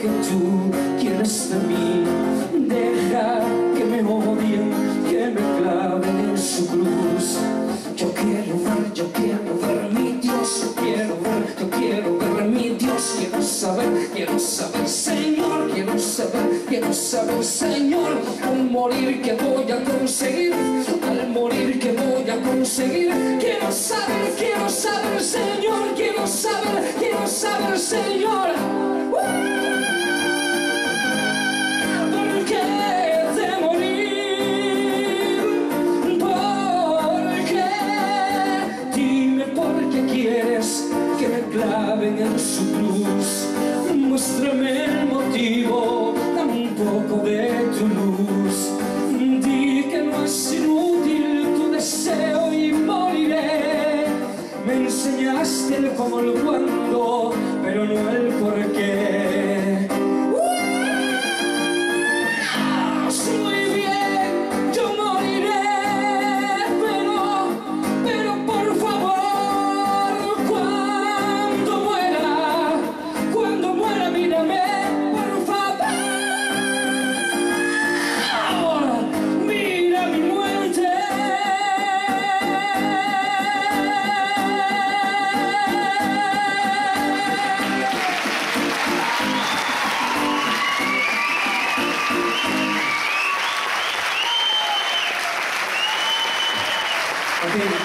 que tú quieres de mí. Deja que me odien, que me claven en su cruz. Yo quiero ver mi Dios, yo quiero ver mi Dios. Quiero saber, Señor, quiero saber, Señor, al morir que voy a conseguir, al morir que voy a conseguir. Quiero saber, Señor, quiero saber, Señor. ¿Por qué de morir? ¿Por qué? Dime por qué quieres que me claven en su cruz. Muéstrame el motivo, dame un poco de tu luz. Di que no es inútil tu deseo y moriré. Me enseñaste el cómo, el cuándo, pero no el por qué. Muy bien, yo moriré, pero por favor, cuando muera, mírame, por favor, mira mi muerte. Okay.